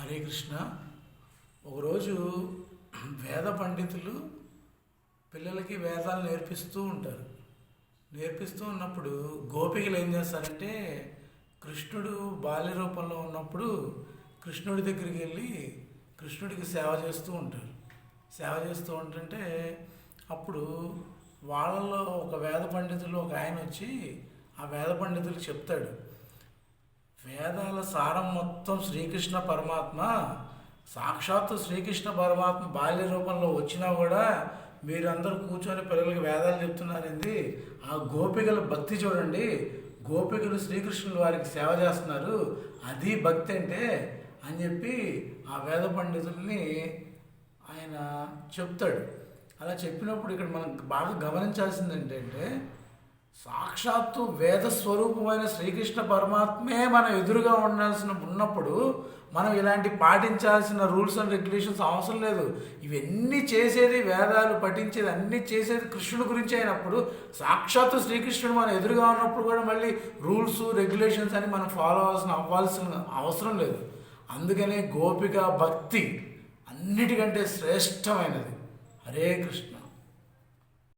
హరే కృష్ణ. ఒకరోజు వేద పండితులు పిల్లలకి వేదాలు నేర్పిస్తూ ఉంటారు. నేర్పిస్తూ ఉన్నప్పుడు గోపికలు ఏం చేస్తారంటే, కృష్ణుడు బాల్య రూపంలో ఉన్నప్పుడు కృష్ణుడి దగ్గరికి వెళ్ళి కృష్ణుడికి సేవ చేస్తూ ఉంటారు. సేవ చేస్తూ ఉంటుంటే అప్పుడు వాళ్ళలో ఒక వేద పండితులు ఒక ఆయన వచ్చి ఆ వేద పండితులకు చెప్తాడు, వేదాల సారం మొత్తం శ్రీకృష్ణ పరమాత్మ, సాక్షాత్తు శ్రీకృష్ణ పరమాత్మ బాల్య రూపంలో వచ్చినా కూడా మీరందరూ కూర్చొని పిల్లలకి వేదాలు చెప్తున్నారండి. ఆ గోపికల భక్తి చూడండి, గోపికలు శ్రీకృష్ణుల వారికి సేవ చేస్తున్నారు, అది భక్తి అంటే అని చెప్పి ఆ వేద పండితుల్ని ఆయన చెప్తాడు. అలా చెప్పినప్పుడు ఇక్కడ మనం బాగా గమనించాల్సింది ఏంటంటే, సాక్షాత్తు వేద స్వరూపమైన శ్రీకృష్ణ పరమాత్మే మన ఎదురుగా ఉన్నప్పుడు మనం ఇలాంటి పాటించాల్సిన రూల్స్ అండ్ రెగ్యులేషన్స్ అవసరం లేదు. ఇవన్నీ చేసేది, వేదాలు పఠించేది అన్నీ చేసేది కృష్ణుడి గురించి అయినప్పుడు, సాక్షాత్తు శ్రీకృష్ణుడు మన ఎదురుగా ఉన్నప్పుడు కూడా మళ్ళీ రూల్స్ రెగ్యులేషన్స్ అని మనం ఫాలో అవ్వాల్సిన అవసరం లేదు. అందుకనే గోపిక భక్తి అన్నిటికంటే శ్రేష్టమైనది. హరే కృష్ణ.